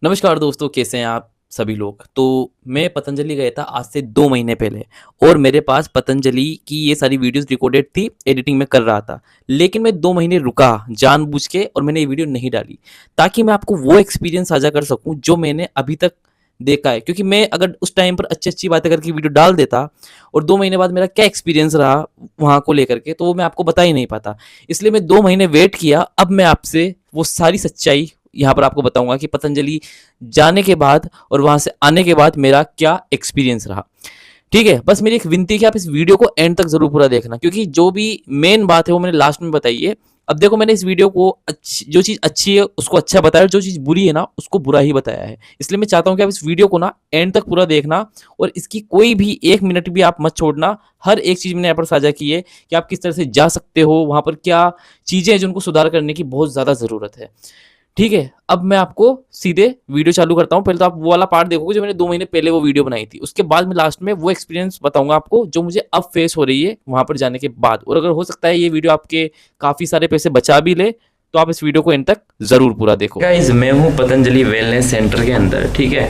नमस्कार दोस्तों, कैसे हैं आप सभी लोग। तो मैं पतंजलि गया था आज से 2 महीने पहले और मेरे पास पतंजलि की ये सारी वीडियोज़ रिकॉर्डेड थी, एडिटिंग मैं कर रहा था। लेकिन मैं 2 महीने रुका जानबूझ के और मैंने ये वीडियो नहीं डाली, ताकि मैं आपको वो एक्सपीरियंस साझा कर सकूँ जो मैंने अभी तक देखा है। क्योंकि मैं अगर उस टाइम पर अच्छी-अच्छी बातें करके वीडियो डाल देता और 2 महीने बाद मेरा क्या एक्सपीरियंस रहा वहाँ को लेकर के, तो वो मैं आपको बता ही नहीं पाता। इसलिए मैं 2 महीने वेट किया, अब मैं आपसे वो सारी सच्चाई यहाँ पर आपको बताऊँगा कि पतंजलि जाने के बाद और वहाँ से आने के बाद मेरा क्या एक्सपीरियंस रहा। ठीक है? बस मेरी एक विनती है कि आप इस वीडियो को एंड तक ज़रूर पूरा देखना, क्योंकि जो भी मेन बात है वो मैंने लास्ट में बताई है। अब देखो, मैंने इस वीडियो को जो चीज़ अच्छी है उसको अच्छा बताया और जो चीज़ बुरी है ना उसको बुरा ही बताया है। इसलिए मैं चाहता हूँ कि आप इस वीडियो को ना एंड तक पूरा देखना और इसकी कोई भी 1 मिनट भी आप मत छोड़ना। हर एक चीज़ मैंने यहाँ पर साझा की है कि आप किस तरह से जा सकते हो, वहाँ पर क्या चीज़ें हैं जिनको सुधार करने की बहुत ज़्यादा ज़रूरत है। ठीक है, अब मैं आपको सीधे वीडियो चालू करता हूँ। पहले तो आप वो वाला पार्ट देखोगे जो मैंने 2 महीने पहले वो वीडियो बनाई थी। उसके बाद मैं लास्ट में वो एक्सपीरियंस बताऊँगा आपको जो मुझे अब फेस हो रही है वहाँ पर जाने के बाद। और अगर हो सकता है ये वीडियो आपके काफ़ी सारे पैसे बचा भी ले, तो आप इस वीडियो को एंड तक ज़रूर पूरा देखो। गाइस, मैं हूँ पतंजलि वेलनेस सेंटर के अंदर, ठीक है।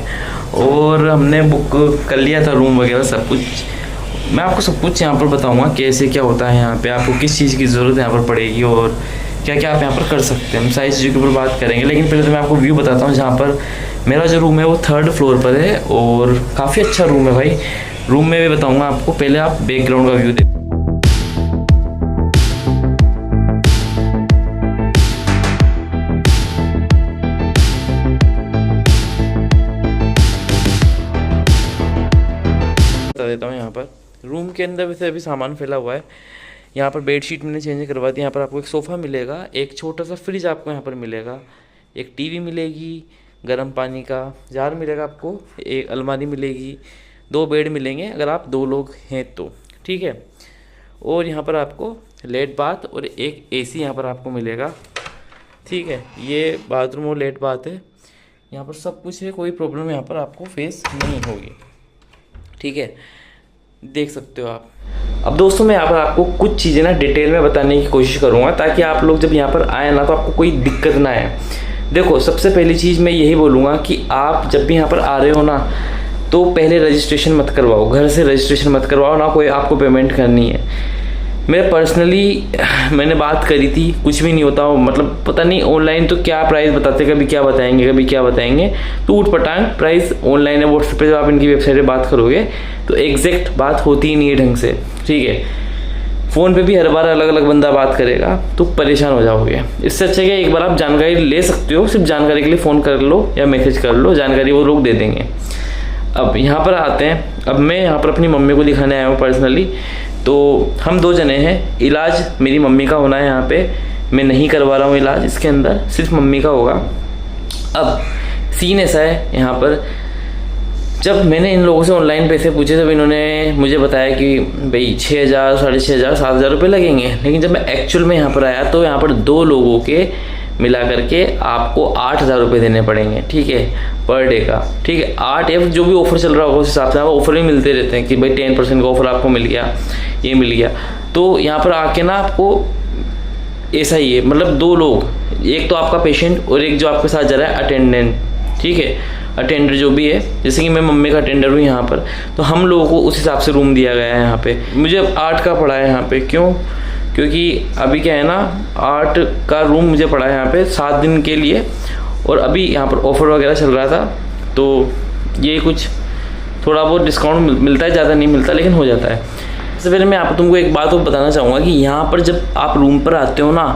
और हमने बुक कर लिया था रूम वगैरह सब कुछ। मैं आपको सब कुछ यहाँ पर बताऊँगा कैसे क्या होता है यहाँ पे, आपको किस चीज़ की ज़रूरत यहाँ पर पड़ेगी और क्या क्या आप यहाँ पर कर सकते हैं। हम सारी चीज़ों के ऊपर बात करेंगे, लेकिन पहले तो मैं आपको व्यू बताता हूँ। जहाँ पर मेरा जो रूम है वो 3rd फ्लोर पर है और काफ़ी अच्छा रूम है भाई। रूम में भी बताऊँगा आपको, पहले आप बैकग्राउंड का व्यू देखो। बता देता हूँ। यहाँ पर रूम के अंदर वैसे अभी सामान फैला हुआ है। यहाँ पर बेडशीट मैंने चेंज करवा दी। यहाँ पर आपको एक सोफ़ा मिलेगा, एक छोटा सा फ्रिज आपको यहाँ पर मिलेगा, एक टीवी मिलेगी, गर्म पानी का जार मिलेगा आपको, एक अलमारी मिलेगी, 2 बेड मिलेंगे अगर आप 2 लोग हैं तो, ठीक है। और यहाँ पर आपको लेट बाथ और एक एसी यहाँ पर आपको मिलेगा, ठीक है। ये बाथरूम और लेट बाथ है। यहाँ पर सब कुछ है, कोई प्रॉब्लम यहाँ पर आपको फेस नहीं होगी, ठीक है। देख सकते हो आप। अब दोस्तों, मैं यहाँ पर आपको कुछ चीज़ें ना डिटेल में बताने की कोशिश करूँगा, ताकि आप लोग जब यहाँ पर आए ना तो आपको कोई दिक्कत ना आए। देखो, सबसे पहली चीज़ मैं यही बोलूँगा कि आप जब भी यहाँ पर आ रहे हो ना, तो पहले रजिस्ट्रेशन मत करवाओ। घर से रजिस्ट्रेशन मत करवाओ ना, कोई आपको पेमेंट करनी है। मैं पर्सनली मैंने बात करी थी, कुछ भी नहीं होता हो। मतलब पता नहीं ऑनलाइन तो क्या प्राइस बताते, कभी क्या बताएंगे कभी क्या बताएंगे, तो ऊट पटांग प्राइस ऑनलाइन है। व्हाट्सएप पे जब आप इनकी वेबसाइट पे बात करोगे तो एग्जैक्ट बात होती ही नहीं है ढंग से, ठीक है। फ़ोन पे भी हर बार अलग अलग बंदा बात करेगा तो परेशान हो जाओगे। इससे अच्छा क्या, एक बार आप जानकारी ले सकते हो, सिर्फ जानकारी के लिए फ़ोन कर लो या मैसेज कर लो, जानकारी वो लोग दे देंगे। अब यहाँ पर आते हैं। अब मैं यहाँ पर अपनी मम्मी को दिखाने आया हूँ पर्सनली। तो हम 2 जने हैं। इलाज मेरी मम्मी का होना है यहाँ पे, मैं नहीं करवा रहा हूँ इलाज इसके अंदर, सिर्फ मम्मी का होगा। अब सीन ऐसा है यहाँ पर, जब मैंने इन लोगों से ऑनलाइन पैसे पूछे तब इन्होंने मुझे बताया कि भाई 6,000, 6,500, 7,000 रुपये लगेंगे। लेकिन जब मैं एक्चुअल में यहाँ पर आया तो यहाँ पर 2 लोगों के मिला करके आपको 8,000 रुपये देने पड़ेंगे, ठीक है, पर डे का, ठीक है। 8 या जो भी ऑफर चल रहा होगा उस हिसाब से, ऑफर भी मिलते रहते हैं कि भाई 10% का ऑफर आपको मिल गया, ये मिल गया। तो यहाँ पर आके ना आपको ऐसा ही है, मतलब 2 लोग, एक तो आपका पेशेंट और एक जो आपके साथ जा रहा है अटेंडेंट, ठीक है, अटेंडर जो भी है। जैसे कि मैं मम्मी का अटेंडर हूँ यहाँ पर, तो हम लोगों को उस हिसाब से रूम दिया गया है यहाँ पे। मुझे अब 8 का पड़ा है यहाँ पे, क्यों? क्योंकि अभी क्या है ना, 8 का रूम मुझे पड़ा है यहाँ पे 7 दिन के लिए, और अभी यहाँ पर ऑफ़र वगैरह चल रहा था, तो ये कुछ थोड़ा बहुत डिस्काउंट मिलता है, ज़्यादा नहीं मिलता लेकिन हो जाता है। इससे पहले मैं आप तुमको एक बात और बताना चाहूँगा कि यहाँ पर जब आप रूम पर आते हो ना,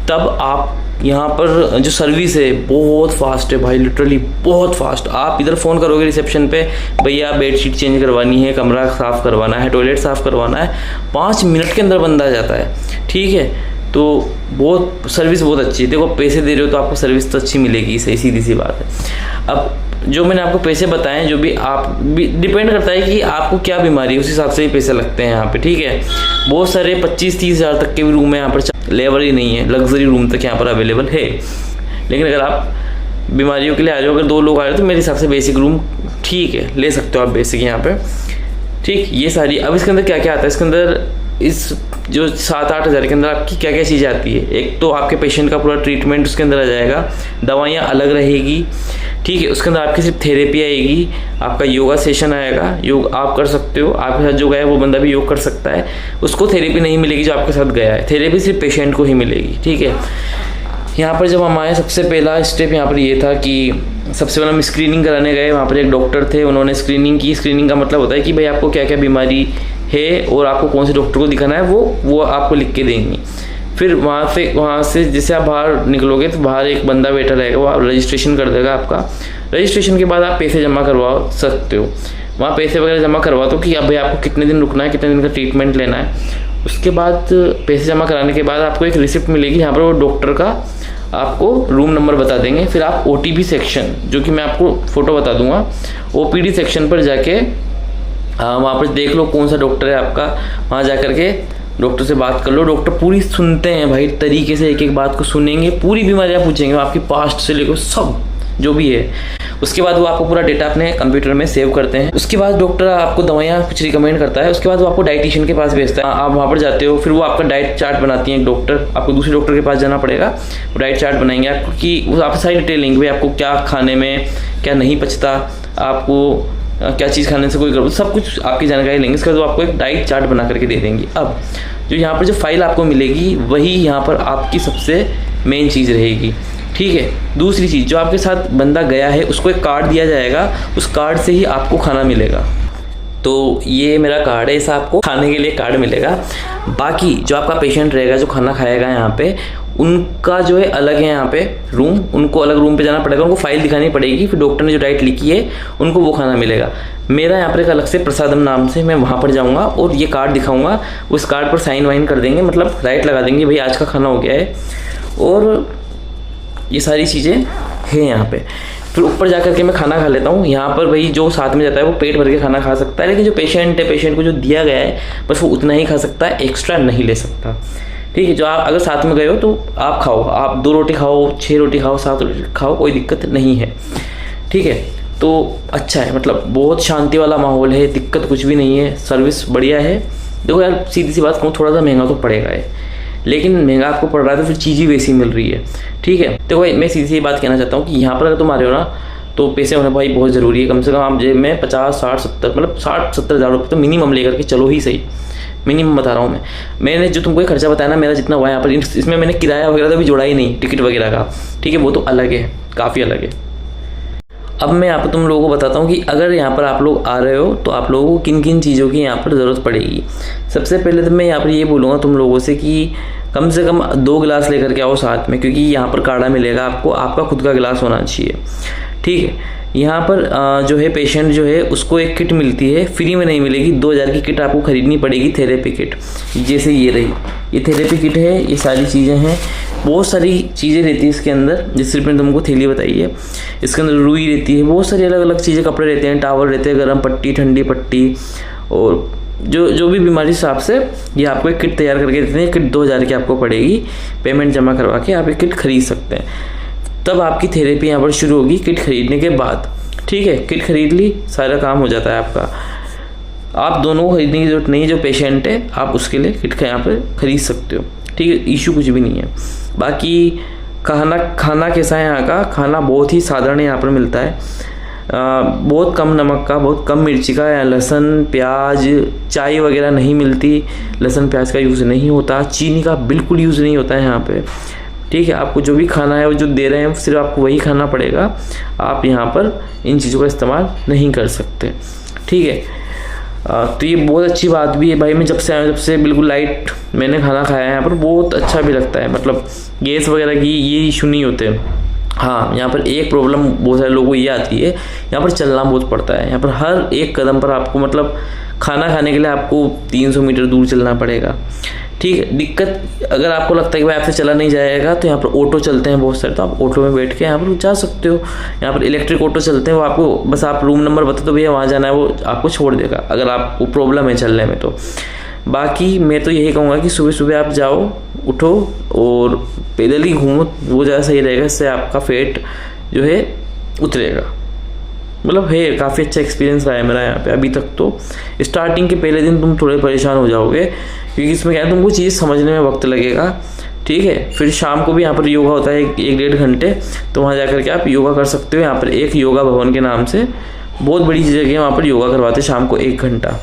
तब आप यहाँ पर जो सर्विस है बहुत फास्ट है भाई, लिटरली बहुत फास्ट। आप इधर फ़ोन करोगे रिसेप्शन पे, भैया बेडशीट चेंज करवानी है, कमरा साफ़ करवाना है, टॉयलेट साफ़ करवाना है, 5 मिनट के अंदर बंदा आ जाता है, ठीक है। तो बहुत सर्विस बहुत अच्छी है। देखो, पैसे दे रहे हो तो आपको सर्विस तो अच्छी मिलेगी, सही सीधी सी बात है। अब जो मैंने आपको पैसे बताए, जो भी आप भी डिपेंड करता है कि आपको क्या बीमारी है, उस हिसाब से ही पैसे लगते हैं यहाँ पे, ठीक है। बहुत सारे 25-30 हज़ार तक के भी रूम है यहाँ पर, लेवल ही नहीं है, लग्जरी रूम तक यहाँ पर अवेलेबल है। लेकिन अगर आप बीमारियों के लिए आ जाओ, अगर 2 लोग आ रहे हो तो मेरे हिसाब से बेसिक रूम ठीक है, ले सकते हो आप बेसिक यहाँ पे, ठीक। ये सारी, अब इसके अंदर क्या क्या आता है, इसके अंदर इस जो 7-8 हज़ार के अंदर आपकी क्या क्या चीज़ें आती है। एक तो आपके पेशेंट का पूरा ट्रीटमेंट उसके अंदर आ जाएगा, दवाइयाँ अलग रहेगी, ठीक है। उसके अंदर आपकी सिर्फ थेरेपी आएगी, आपका योगा सेशन आएगा, योग आप कर सकते हो, आपके साथ जो गया है वो बंदा भी योग कर सकता है, उसको थेरेपी नहीं मिलेगी जो आपके साथ गया है, थेरेपी सिर्फ पेशेंट को ही मिलेगी। ठीक है। यहाँ पर जब हम आए सबसे पहला स्टेप यहाँ पर ये था कि सबसे पहले हम स्क्रीनिंग कराने गए। वहाँ पर एक डॉक्टर थे, उन्होंने स्क्रीनिंग की। स्क्रीनिंग का मतलब होता है कि भाई आपको क्या क्या बीमारी है और आपको कौन से डॉक्टर को दिखाना है, वो आपको लिख के देंगी। फिर वहाँ से जैसे आप बाहर निकलोगे तो बाहर एक बंदा बैठा रहेगा, वो रजिस्ट्रेशन कर देगा आपका। रजिस्ट्रेशन के बाद आप पैसे जमा करवा सकते हो, वहाँ पैसे वगैरह जमा करवा दो कि अब भाई आपको कितने दिन रुकना है, कितने दिन का ट्रीटमेंट लेना है। उसके बाद पैसे जमा कराने के बाद आपको एक रिसिप्ट मिलेगी, यहाँ पर वो डॉक्टर का आपको रूम नंबर बता देंगे। फिर आप OTP सेक्शन, जो कि मैं आपको फ़ोटो बता दूंगा, OPD सेक्शन पर जाके वहाँ पर देख लो कौन सा डॉक्टर है आपका, वहाँ जा कर के डॉक्टर से बात कर लो। डॉक्टर पूरी सुनते हैं भाई, तरीके से एक एक बात को सुनेंगे, पूरी बीमारियाँ पूछेंगे, आपकी पास्ट से लेकर सब जो भी है। उसके बाद वो आपको पूरा डेटा अपने कंप्यूटर में सेव करते हैं। उसके बाद डॉक्टर आपको दवाइयाँ कुछ रिकमेंड करता है। उसके बाद वो आपको डाइटिशियन के पास भेजता है, आप वहाँ पर जाते हो। फिर वो आपका डाइट चार्ट बनाती है डॉक्टर, आपको दूसरे डॉक्टर के पास जाना पड़ेगा, वो डाइट चार्ट बनाएंगे आपको कि वो आपको सारी डिटेल लेंगे, भाई आपको क्या खाने में क्या नहीं पचता, आपको क्या चीज़ खाने से कोई गड़बड़, सब कुछ आपकी जानकारी लेंगे। इसके बाद वो आपको एक डाइट चार्ट बना करके दे देंगी। अब जो यहाँ पर जो फाइल आपको मिलेगी वही यहाँ पर आपकी सबसे मेन चीज़ रहेगी। ठीक है। दूसरी चीज़, जो आपके साथ बंदा गया है उसको एक कार्ड दिया जाएगा, उस कार्ड से ही आपको खाना मिलेगा। तो ये मेरा कार्ड है, ऐसा आपको खाने के लिए कार्ड मिलेगा। बाकी जो आपका पेशेंट रहेगा जो खाना खाएगा यहाँ पे, उनका जो है अलग है यहाँ पे रूम, उनको अलग रूम पे जाना पड़ेगा, उनको फाइल दिखानी पड़ेगी, फिर डॉक्टर ने जो डाइट लिखी है उनको वो खाना मिलेगा। मेरा यहाँ पर एक अलग से प्रसादम नाम से, मैं वहाँ पर जाऊँगा और ये कार्ड दिखाऊँगा, उस कार्ड पर साइन वाइन कर देंगे, मतलब राइट लगा देंगे भाई आज का खाना हो गया है। और ये सारी चीज़ें हैं यहाँ पे। फिर ऊपर जा कर के मैं खाना खा लेता हूँ। यहाँ पर भाई जो साथ में जाता है वो पेट भर के खाना खा सकता है, लेकिन जो पेशेंट है, पेशेंट को जो दिया गया है बस वो उतना ही खा सकता है, एक्स्ट्रा नहीं ले सकता। ठीक है। जो आप अगर साथ में गए हो तो आप खाओ, आप 2 रोटी खाओ, 6 रोटी खाओ, 7 रोटी खाओ, कोई दिक्कत नहीं है। ठीक है। तो अच्छा है, मतलब बहुत शांति वाला माहौल है, दिक्कत कुछ भी नहीं है, सर्विस बढ़िया है। देखो यार सीधी सी बात कहूँ, थोड़ा सा महंगा तो पड़ेगा है, लेकिन महंगा आपको पड़ रहा है तो फिर चीज़ ही वैसी मिल रही है। ठीक है। देखो भाई मैं सीधी सी बात कहना चाहता हूँ कि यहाँ पर अगर तुम आ रहे हो ना तो पैसे होने भाई बहुत ज़रूरी है। कम से कम आप जेब में 50, 60, 70 मतलब 60-70 हज़ार रुपये तो मिनिमम लेकर के चलो ही सही, मिनिमम बता रहा हूँ मैंने जो तुमको खर्चा बताया ना मेरा जितना हुआ है यहाँ पर, इसमें मैंने किराया वगैरह तो भी जोड़ा ही नहीं, टिकट वगैरह का। ठीक है। वो तो अलग है, काफ़ी अलग है। अब मैं यहाँ पर तुम लोगों को बताता हूँ कि अगर यहाँ पर आप लोग आ रहे हो तो आप लोगों को किन किन चीज़ों की यहाँ पर ज़रूरत पड़ेगी। सबसे पहले तो मैं यहाँ पर ये बोलूँगा तुम लोगों से कि कम से कम 2 गिलास लेकर के आओ साथ में, क्योंकि यहाँ पर काढ़ा मिलेगा आपको, आपका खुद का गिलास होना चाहिए। ठीक है। यहाँ पर जो है पेशेंट जो है उसको एक किट मिलती है, फ्री में नहीं मिलेगी, 2000 की किट आपको खरीदनी पड़ेगी, थेरेपी किट। जैसे ये रही, ये थेरेपी किट है, ये सारी चीज़ें हैं, बहुत सारी चीज़ें रहती है इसके अंदर। जिस सिर्फ मैंने तुमको थैली बताई है, इसके अंदर रुई रहती है, बहुत सारी अलग अलग चीज़ें, कपड़े रहते हैं, टावल रहते हैं, गर्म पट्टी, ठंडी पट्टी, और जो भी बीमारी हिसाब से ये आपको एक किट तैयार करके देते हैं। किट 2000 की आपको पड़ेगी, पेमेंट जमा करवा के आप एक किट खरीद सकते हैं। तब आपकी थेरेपी यहाँ पर शुरू होगी किट खरीदने के बाद। ठीक है। किट खरीद ली, सारा काम हो जाता है आपका। आप दोनों को खरीदने की जरूरत नहीं है, जो पेशेंट है आप उसके लिए किट यहाँ पर खरीद सकते हो। ठीक है। इशू कुछ भी नहीं है। बाकी खाना कैसा है यहाँ का, खाना बहुत ही साधारण यहाँ पर मिलता है, बहुत कम नमक का, बहुत कम मिर्ची का, लहसुन प्याज, चाय वगैरह नहीं मिलती, लहसुन प्याज का यूज़ नहीं होता, चीनी का बिल्कुल यूज़ नहीं होता है यहाँ पे। ठीक है। आपको जो भी खाना है वो जो दे रहे हैं सिर्फ आपको वही खाना पड़ेगा, आप यहाँ पर इन चीज़ों का इस्तेमाल नहीं कर सकते। ठीक है। तो ये बहुत अच्छी बात भी है भाई। मैं जब से आया जब से बिल्कुल लाइट मैंने खाना खाया है यहाँ पर, बहुत अच्छा भी लगता है, मतलब गैस वगैरह की ये इशू नहीं होते। हाँ, यहाँ पर एक प्रॉब्लम बहुत सारे लोगों को ये आती है, यहाँ पर चलना बहुत पड़ता है। यहाँ पर हर एक कदम पर आपको, मतलब खाना खाने के लिए आपको 300 मीटर दूर चलना पड़ेगा। ठीक है। दिक्कत अगर आपको लगता है कि भाई आपसे चला नहीं जाएगा तो यहाँ पर ऑटो चलते हैं बहुत सारे, तो आप ऑटो में बैठ के यहाँ पर जा सकते हो। यहाँ पर इलेक्ट्रिक ऑटो चलते हैं, वो आपको बस आप रूम नंबर बता दो भैया वहाँ जाना है, वो आपको छोड़ देगा अगर आपको प्रॉब्लम है चलने में तो। बाकी मैं तो यही कहूँगा कि सुबह सुबह आप जाओ, उठो और पैदल ही घूमो, वो ज़्यादा सही रहेगा। इससे आपका फैट जो है उतरेगा। मतलब है काफ़ी अच्छा एक्सपीरियंस रहा है मेरा यहाँ पे अभी तक। तो स्टार्टिंग के पहले दिन तुम थोड़े परेशान हो जाओगे, क्योंकि इसमें क्या है तुमको चीज़ समझने में वक्त लगेगा। ठीक है। फिर शाम को भी यहाँ पर योगा होता है 1-1.5 घंटे, तो वहाँ जा कर के आप योगा कर सकते हो। यहाँ पर एक योगा भवन के नाम से बहुत बड़ी जगह है, वहाँ पर योगा करवाते हैं शाम को 1 घंटा,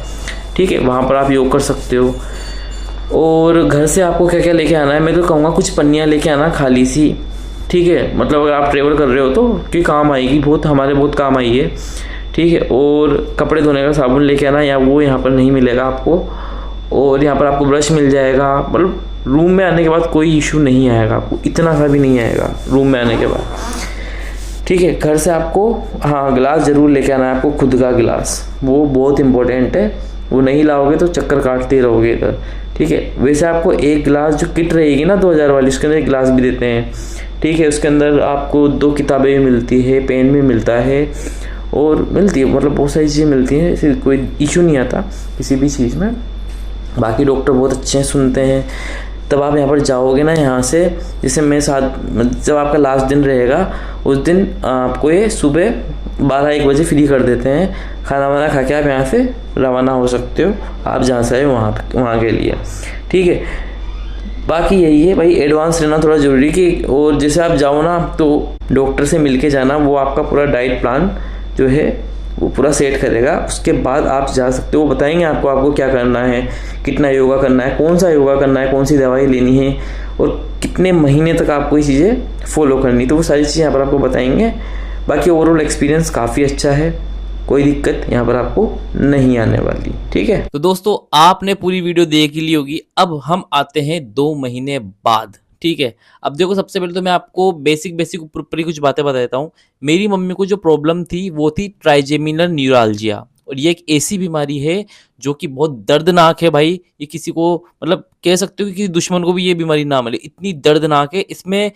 ठीक है। वहाँ पर आप योग कर सकते हो। और घर से आपको क्या क्या लेके आना है, मैं तो कहूँगा कुछ पन्नियाँ लेके आना खाली सी, ठीक है। मतलब अगर आप ट्रेवल कर रहे हो तो कि काम आएगी, बहुत हमारे बहुत काम आई है, ठीक है। और कपड़े धोने का साबुन लेके आना, या वो यहाँ पर नहीं मिलेगा आपको। और यहाँ पर आपको ब्रश मिल जाएगा। मतलब रूम में आने के बाद कोई इशू नहीं आएगा आपको, इतना सा भी नहीं आएगा रूम में आने के बाद, ठीक है। घर से आपको हाँ गिलास ज़रूर लेके आना है, आपको खुद का गिलास, वो बहुत इंपॉर्टेंट है। वो नहीं लाओगे तो चक्कर काटते रहोगे इधर, ठीक है। वैसे आपको एक गिलास जो किट रहेगी ना 2000 वाली, उसके अंदर एक गिलास भी देते हैं, ठीक है। उसके अंदर आपको 2 किताबें भी मिलती है, पेन भी मिलता है, और मिलती है, मतलब बहुत सारी चीज़ें मिलती हैं, ऐसे कोई इशू नहीं आता किसी भी चीज़ में। बाकी डॉक्टर बहुत अच्छे हैं, सुनते हैं। तब आप यहाँ पर जाओगे ना, यहाँ से जैसे मेरे साथ, जब आपका लास्ट दिन रहेगा उस दिन आपको ये सुबह 12-1 बजे फ्री कर देते हैं। खाना वाना खा के आप यहाँ से रवाना हो सकते हो, आप जहाँ से आए वहाँ के लिए, ठीक है। बाकी यही है भाई, एडवांस रहना थोड़ा ज़रूरी कि, और जैसे आप जाओ ना तो डॉक्टर से मिल के जाना, वो आपका पूरा डाइट प्लान जो है वो पूरा सेट करेगा। उसके बाद आप जा सकते हो, वो बताएंगे आपको क्या करना है, कितना योगा करना है, कौन सा योगा करना है, कौन सी दवाई लेनी है, और कितने महीने तक आपको ये चीज़ें फॉलो करनी, तो वो सारी चीज़ें यहाँ पर आपको बताएंगे। बाकी ओवरऑल एक्सपीरियंस काफ़ी अच्छा है, कोई दिक्कत यहाँ पर आपको नहीं आने वाली, ठीक है। तो दोस्तों आपने पूरी वीडियो देख ली होगी, अब हम आते हैं 2 महीने बाद, ठीक है। अब देखो सबसे पहले तो मैं आपको बेसिक ऊपर ही कुछ बातें बता देता हूँ। मेरी मम्मी को जो प्रॉब्लम थी वो थी ट्राइजेमिनल न्यूराल्जिया, और ये एक ऐसी बीमारी है जो कि बहुत दर्दनाक है भाई। ये किसी को मतलब कह सकते हो कि किसी दुश्मन को भी ये बीमारी ना मिले, इतनी दर्दनाक है। इसमें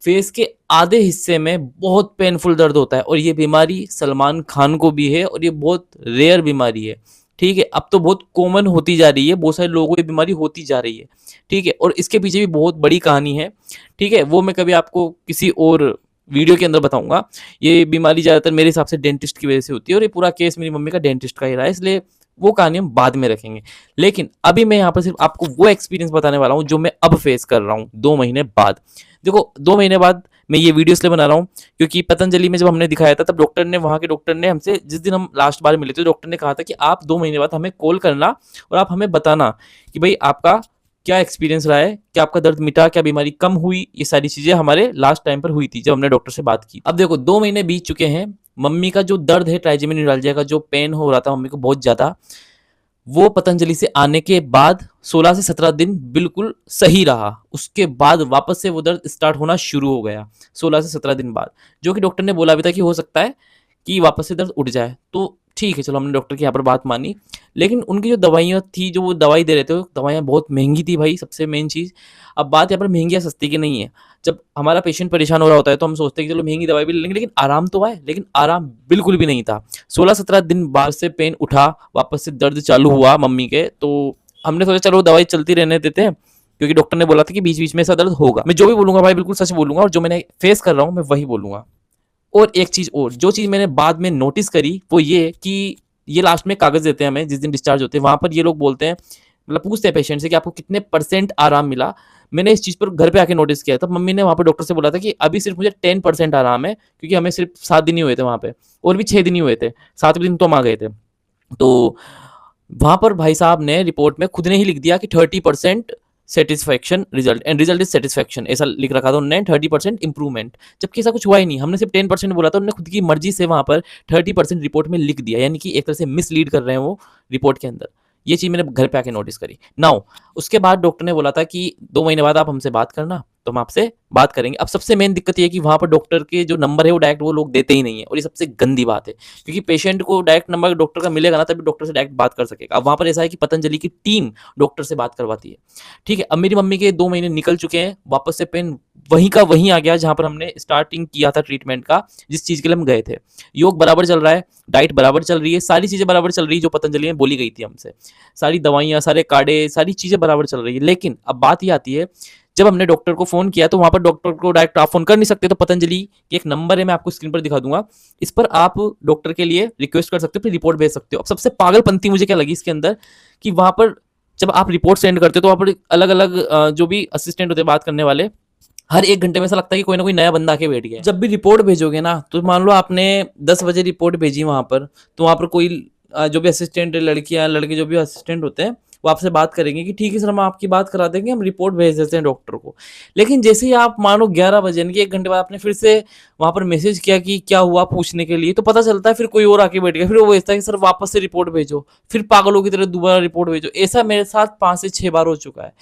फेस के आधे हिस्से में बहुत पेनफुल दर्द होता है, और ये बीमारी सलमान खान को भी है, और ये बहुत रेयर बीमारी है, ठीक है। अब तो बहुत कॉमन होती जा रही है, बहुत सारे लोगों को ये बीमारी होती जा रही है, ठीक है। और इसके पीछे भी बहुत बड़ी कहानी है, ठीक है। वो मैं कभी आपको किसी और वीडियो के अंदर बताऊंगा। ये बीमारी ज़्यादातर मेरे हिसाब से डेंटिस्ट की वजह से होती है, और ये पूरा केस मेरी मम्मी का डेंटिस्ट का ही रहा है, इसलिए वो कहानी हम बाद में रखेंगे। लेकिन अभी मैं यहाँ पर सिर्फ आपको वो एक्सपीरियंस बताने वाला हूँ जो मैं अब फेस कर रहा हूँ 2 महीने बाद। देखो 2 महीने बाद मैं ये वीडियो इसलिए बना रहा हूँ क्योंकि पतंजलि में जब हमने दिखाया था तब डॉक्टर ने, वहाँ के डॉक्टर ने हमसे, जिस दिन हम लास्ट बार मिले थे, डॉक्टर ने कहा था कि आप 2 महीने बाद हमें कॉल करना और आप हमें बताना कि भाई आपका क्या एक्सपीरियंस रहा है, क्या आपका दर्द मिटा, क्या बीमारी कम हुई। ये सारी चीजें हमारे लास्ट टाइम पर हुई थी जब हमने डॉक्टर से बात की। अब देखो 2 महीने बीत चुके हैं, मम्मी का जो दर्द है, ट्राइजेमिनल न्यूराल्जिया का जो पेन हो रहा था मम्मी को बहुत ज्यादा, वो पतंजलि से आने के बाद 16 से 17 दिन बिल्कुल सही रहा। उसके बाद वापस से वो दर्द स्टार्ट होना शुरू हो गया 16 से 17 दिन बाद, जो कि डॉक्टर ने बोला भी था कि हो सकता है कि वापस से दर्द उठ जाए। तो ठीक है, चलो हमने डॉक्टर की यहाँ पर बात मानी। लेकिन उनकी जो दवाइयाँ थी, जो वो दवाई दे रहे थे, दवाइयाँ बहुत महंगी थी भाई, सबसे मेन चीज़। अब बात यहाँ पर महंगी या सस्ती की नहीं है। जब हमारा पेशेंट परेशान हो रहा होता है तो हम सोचते हैं कि चलो महंगी दवाई भी ले लेंगे, लेकिन आराम तो आए, लेकिन आराम बिल्कुल भी नहीं था। 16-17 दिन बाद से पेन उठा, वापस से दर्द चालू हुआ मम्मी के, तो हमने सोचा चलो दवाई चलती रहने देते हैं, क्योंकि डॉक्टर ने बोला था कि बीच बीच में ऐसा दर्द होगा। मैं जो भी बोलूंगा भाई बिल्कुल सच बोलूंगा, और जो मैंने फेस कर रहा हूँ मैं वही बोलूंगा। और एक चीज़ और, जो चीज़ मैंने बाद में नोटिस करी वो ये कि ये लास्ट में कागज़ देते हैं हमें जिस दिन डिस्चार्ज होते हैं, वहाँ पर ये लोग बोलते हैं, मतलब पूछते हैं पेशेंट से कि आपको कितने % आराम मिला। मैंने इस चीज़ पर घर पे आके नोटिस किया। तब मम्मी ने वहाँ पर डॉक्टर से बोला था कि अभी सिर्फ मुझे 10% आराम है, क्योंकि हमें सिर्फ 7 दिन ही हुए थे वहाँ पे, और भी 6 दिन ही हुए थे, 7वें दिन तो हम आ गए थे। तो वहाँ पर भाई साहब ने रिपोर्ट में खुद ने ही लिख दिया कि 30% satisfaction result, and result is satisfaction, ऐसा लिख रखा था उन्होंने, 30% इंप्रूवमेंट, जबकि ऐसा कुछ हुआ ही नहीं। हमने सिर्फ 10% बोला था, उन्होंने खुद की मर्जी से वहाँ पर 30% रिपोर्ट में लिख दिया, यानी कि एक तरह से मिसलीड कर रहे हैं वो रिपोर्ट के अंदर। ये चीज़ मैंने घर पे आके नोटिस करी। नाउ उसके बाद डॉक्टर ने बोला था कि 2 महीने बाद आप हमसे बात करना, तो हम आपसे बात करेंगे। अब सबसे मेन दिक्कत ये है कि वहाँ पर डॉक्टर के जो नंबर है वो डायरेक्ट वो लोग देते ही नहीं है, और ये सबसे गंदी बात है, क्योंकि पेशेंट को डायरेक्ट नंबर डॉक्टर का मिलेगा ना तभी डॉक्टर से डायरेक्ट बात कर सकेगा। अब वहाँ पर ऐसा है कि पतंजलि की टीम डॉक्टर से बात करवाती है, ठीक है। अब मेरी मम्मी के 2 महीने निकल चुके हैं, वापस से पेन वहीं का वहीं आ गया जहाँ पर हमने स्टार्टिंग किया था ट्रीटमेंट का, जिस चीज़ के लिए हम गए थे। योग बराबर चल रहा है, डाइट बराबर चल रही है, सारी चीज़ें बराबर चल रही है जो पतंजलि में बोली गई थी हमसे, सारी दवाइयाँ, सारे काढ़े, सारी चीज़ें बराबर चल रही है। लेकिन अब बात ये आती है, जब हमने डॉक्टर को फ़ोन किया तो वहाँ पर डॉक्टर को डायरेक्ट आप फ़ोन कर नहीं सकते, तो पतंजलि की एक नंबर है, मैं आपको स्क्रीन पर दिखा दूंगा, इस पर आप डॉक्टर के लिए रिक्वेस्ट कर सकते हो, फिर रिपोर्ट भेज सकते हो। अब सबसे पागलपंती मुझे क्या लगी इसके अंदर कि वहाँ पर जब आप रिपोर्ट सेंड करते हो तो वहाँ पर अलग-अलग जो भी असिस्टेंट होते हैं बात करने वाले, हर 1 घंटे में ऐसा लगता है कि कोई ना कोई नया बंदा आके बैठ गया है। जब भी रिपोर्ट भेजोगे ना, तो मान लो आपने 10 बजे रिपोर्ट भेजी वहाँ पर, तो वहाँ पर कोई जो भी असिस्टेंट लड़कियाँ, लड़के जो भी असिस्टेंट होते हैं, वो आपसे बात करेंगे कि ठीक है सर, हम आपकी बात करा देंगे, हम रिपोर्ट भेज देते हैं डॉक्टर को। लेकिन जैसे ही आप मानो 11 बजे यानी कि 1 घंटे बाद आपने फिर से वहाँ पर मैसेज किया कि क्या हुआ पूछने के लिए, तो पता चलता है फिर कोई और आके बैठ गया। फिर वो भेजता है कि सर वापस से रिपोर्ट भेजो, फिर पागलों की तरह दोबारा रिपोर्ट भेजो। ऐसा मेरे साथ 5 से 6 बार हो चुका है।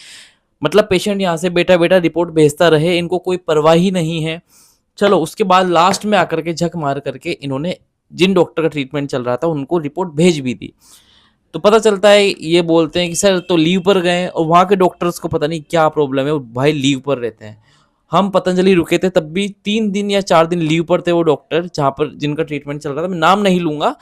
मतलब पेशेंट यहाँ से बेटा बेटा रिपोर्ट भेजता रहे, इनको कोई परवाह ही नहीं है। चलो उसके बाद लास्ट में आकर के झक मार करके इन्होंने जिन डॉक्टर का ट्रीटमेंट चल रहा था उनको रिपोर्ट भेज भी दी। तो पता चलता है ये बोलते हैं कि सर तो लीव पर गए, और वहाँ के डॉक्टर्स को पता नहीं क्या प्रॉब्लम है, वो भाई लीव पर रहते हैं। हम पतंजलि रुके थे तब भी 3 दिन या 4 दिन लीव पर थे वो डॉक्टर, जहाँ पर जिनका ट्रीटमेंट चल रहा था। मैं नाम नहीं लूंगा,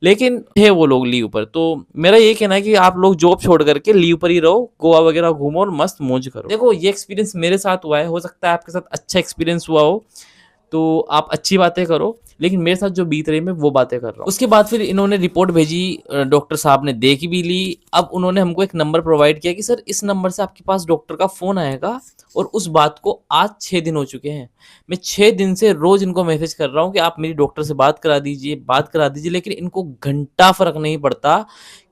लेकिन थे वो लोग लीव पर। तो मेरा ये कहना है कि आप लोग जॉब छोड़ करके लीव पर ही रहो, गोवा वगैरह घूमो और मस्त मौज करो। देखो ये एक्सपीरियंस मेरे साथ हुआ है, हो सकता है आपके साथ अच्छा एक्सपीरियंस हुआ हो, तो आप अच्छी बातें करो, लेकिन मेरे साथ जो बीत रही मैं वो बातें कर रहा हूँ। उसके बाद फिर इन्होंने रिपोर्ट भेजी, डॉक्टर साहब ने देख भी ली। अब उन्होंने हमको एक नंबर प्रोवाइड किया कि सर इस नंबर से आपके पास डॉक्टर का फ़ोन आएगा, और उस बात को आज 6 दिन हो चुके हैं। मैं 6 दिन से रोज़ इनको मैसेज कर रहा हूँ कि आप मेरी डॉक्टर से बात करा दीजिए, बात करा दीजिए, लेकिन इनको घंटा फ़र्क नहीं पड़ता।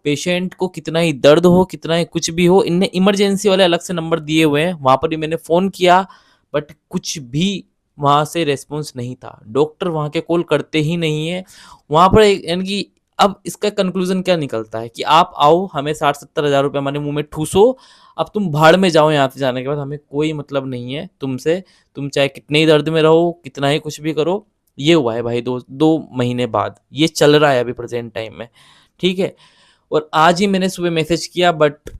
पेशेंट को कितना ही दर्द हो, कितना ही कुछ भी हो, इनने इमरजेंसी वाले अलग से नंबर दिए हुए हैं, वहाँ पर भी मैंने फ़ोन किया, बट कुछ भी वहाँ से रिस्पॉन्स नहीं था। डॉक्टर वहाँ के कॉल करते ही नहीं है। वहाँ पर यानी कि अब इसका कंक्लूज़न क्या निकलता है कि आप आओ, हमें 60-70 हज़ार रुपये हमारे मुँह में ठूसो, अब तुम भाड़ में जाओ यहाँ से जाने के बाद, हमें कोई मतलब नहीं है तुमसे। तुम चाहे कितने ही दर्द में रहो, कितना ही कुछ भी करो। ये हुआ है भाई 2 महीने बाद, ये चल रहा है अभी प्रेज़ेंट टाइम में, ठीक है? और आज ही मैंने सुबह मैसेज किया, बट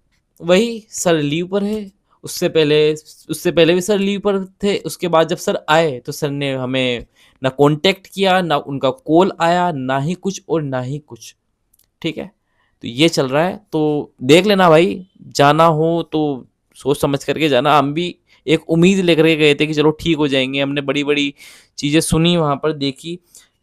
वही सर लीव पर है। उससे पहले भी सर लीव पर थे। उसके बाद जब सर आए तो सर ने हमें ना कॉन्टैक्ट किया, ना उनका कॉल आया, ना ही कुछ और ना ही कुछ, ठीक है? तो ये चल रहा है, तो देख लेना भाई, जाना हो तो सोच समझ करके जाना। हम भी एक उम्मीद लेकर के गए थे कि चलो ठीक हो जाएँगे, हमने बड़ी-बड़ी चीज़ें सुनी वहाँ पर, देखी,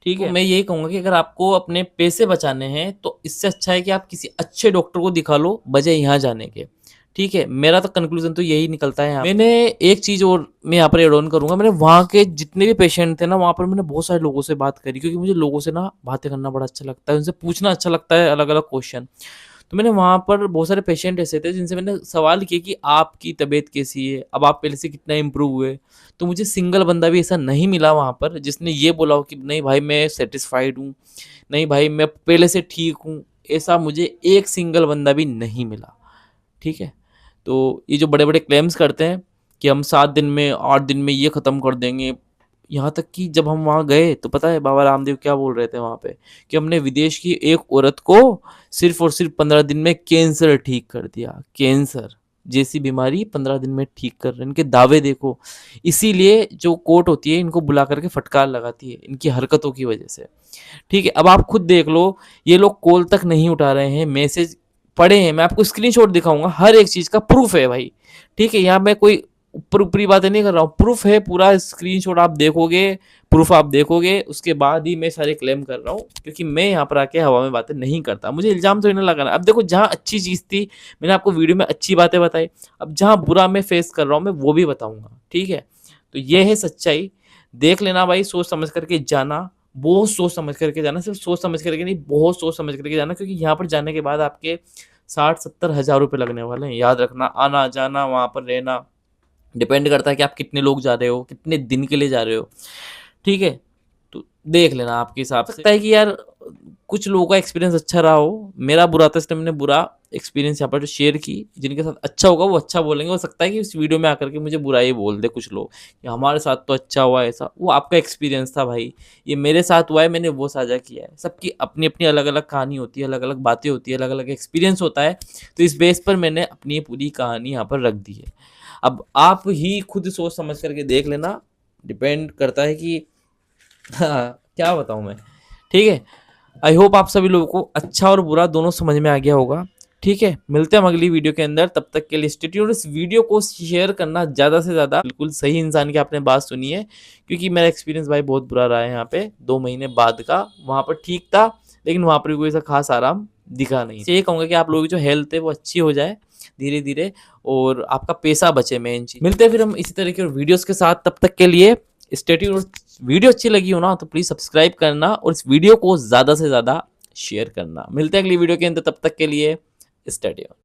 ठीक है? मैं यही कहूँगा कि अगर आपको अपने पैसे बचाने हैं तो इससे अच्छा है कि आप किसी अच्छे डॉक्टर को दिखा लो, बजाय यहाँ जाने के, ठीक है? मेरा तो कंक्लूज़न तो यही निकलता है यहाँ। मैंने एक चीज़ और मैं यहाँ पर ऐड ऑन करूँगा, मैंने वहाँ के जितने भी पेशेंट थे ना, वहाँ पर मैंने बहुत सारे लोगों से बात करी, क्योंकि मुझे लोगों से ना बातें करना बड़ा अच्छा लगता है, उनसे पूछना अच्छा लगता है अलग-अलग क्वेश्चन। तो मैंने वहाँ पर बहुत सारे पेशेंट ऐसे थे जिनसे मैंने सवाल किए कि आपकी तबीयत कैसी है? अब आप पहले से कितना इम्प्रूव हुए? तो मुझे सिंगल बंदा भी ऐसा नहीं मिला वहाँ पर जिसने ये बोला हो कि नहीं भाई मैं सैटिस्फाइड हूँ, नहीं भाई मैं पहले से ठीक हूँ। ऐसा मुझे एक सिंगल बंदा भी नहीं मिला, ठीक है? तो ये जो बड़े-बड़े क्लेम्स करते हैं कि हम 7 दिन में, 8 दिन में ये ख़त्म कर देंगे, यहाँ तक कि जब हम वहाँ गए तो पता है बाबा रामदेव क्या बोल रहे थे वहाँ पे, कि हमने विदेश की एक औरत को सिर्फ़ और सिर्फ़ 15 दिन में कैंसर ठीक कर दिया। कैंसर जैसी बीमारी 15 दिन में ठीक कर रहे हैं। इनके दावे देखो। इसीलिए जो कोर्ट होती है इनको बुला कर के फटकार लगाती है, इनकी हरकतों की वज़ह से। ठीक है, अब आप खुद देख लो, ये लोग कॉल तक नहीं उठा रहे हैं, मैसेज पड़े हैं, मैं आपको स्क्रीनशॉट दिखाऊँगा, हर एक चीज़ का प्रूफ़ है भाई, ठीक है? यहाँ मैं कोई ऊपरी बातें नहीं कर रहा हूँ, प्रूफ़ है पूरा, स्क्रीनशॉट आप देखोगे, प्रूफ़ आप देखोगे, उसके बाद ही मैं सारे क्लेम कर रहा हूँ, क्योंकि मैं यहाँ पर आके हवा में बातें नहीं करता, मुझे इल्ज़ाम तो नहीं लगाना। अब देखो जहाँ अच्छी चीज़ थी, मैंने आपको वीडियो में अच्छी बातें बताई, अब जहाँ बुरा मैं फेस कर रहा हूँ, मैं वो भी बताऊँगा, ठीक है? तो ये है सच्चाई, देख लेना भाई, सोच समझ करके जाना, बहुत सोच समझ करके जाना, सिर्फ़ सोच समझ करके नहीं, बहुत सोच समझ करके जाना, क्योंकि यहाँ पर जाने के बाद आपके 60-70 हज़ार रुपए लगने वाले हैं, याद रखना। आना-जाना, वहाँ पर रहना, डिपेंड करता है कि आप कितने लोग जा रहे हो, कितने दिन के लिए जा रहे हो, ठीक है? तो देख लेना आपके हिसाब से। लगता है कि यार कुछ लोगों का एक्सपीरियंस अच्छा रहा हो, मेरा बुरा था इसलिए मैंने बुरा एक्सपीरियंस यहाँ पर शेयर की। जिनके साथ अच्छा होगा वो अच्छा बोलेंगे, हो सकता है कि इस वीडियो में आकर के मुझे बुराई बोल दे कुछ लोग कि हमारे साथ तो अच्छा हुआ ऐसा, वो आपका एक्सपीरियंस था भाई, ये मेरे साथ हुआ है, मैंने वो साझा किया है। सबकी अपनी-अपनी अलग-अलग कहानी होती है, अलग-अलग बातें होती है, अलग-अलग एक्सपीरियंस होता है, तो इस बेस पर मैंने अपनी पूरी कहानी यहाँ पर रख दी है। अब आप ही खुद सोच समझ करके देख लेना, डिपेंड करता है कि हाँ, क्या बताऊँ मैं, ठीक है? आई होप आप सभी लोगों को अच्छा और बुरा दोनों समझ में आ गया होगा, ठीक है? मिलते हैं हम अगली वीडियो के अंदर, तब तक के लिए स्टे ट्यून्ड। इस वीडियो को शेयर करना ज़्यादा से ज़्यादा, बिल्कुल सही इंसान की आपने बात सुनी है, क्योंकि मेरा एक्सपीरियंस भाई बहुत बुरा रहा है यहाँ पे 2 महीने बाद का। वहाँ पर ठीक था, लेकिन वहाँ पर भी कोई ऐसा ख़ास आराम दिखा नहीं। तो ये कहूँगा कि आप लोगों की जो हेल्थ है वो अच्छी हो जाए, धीरे धीरे, और आपका पैसा बचे, मेन चीज। मिलते हैं फिर हम इसी तरह के वीडियोस के साथ, तब तक के लिए स्टे ट्यून्ड। वीडियो अच्छी लगी हो ना तो प्लीज सब्सक्राइब करना और इस वीडियो को ज्यादा से ज्यादा शेयर करना। मिलते हैं अगली वीडियो के अंदर, तब तक के लिए स्टे ट्यून्ड।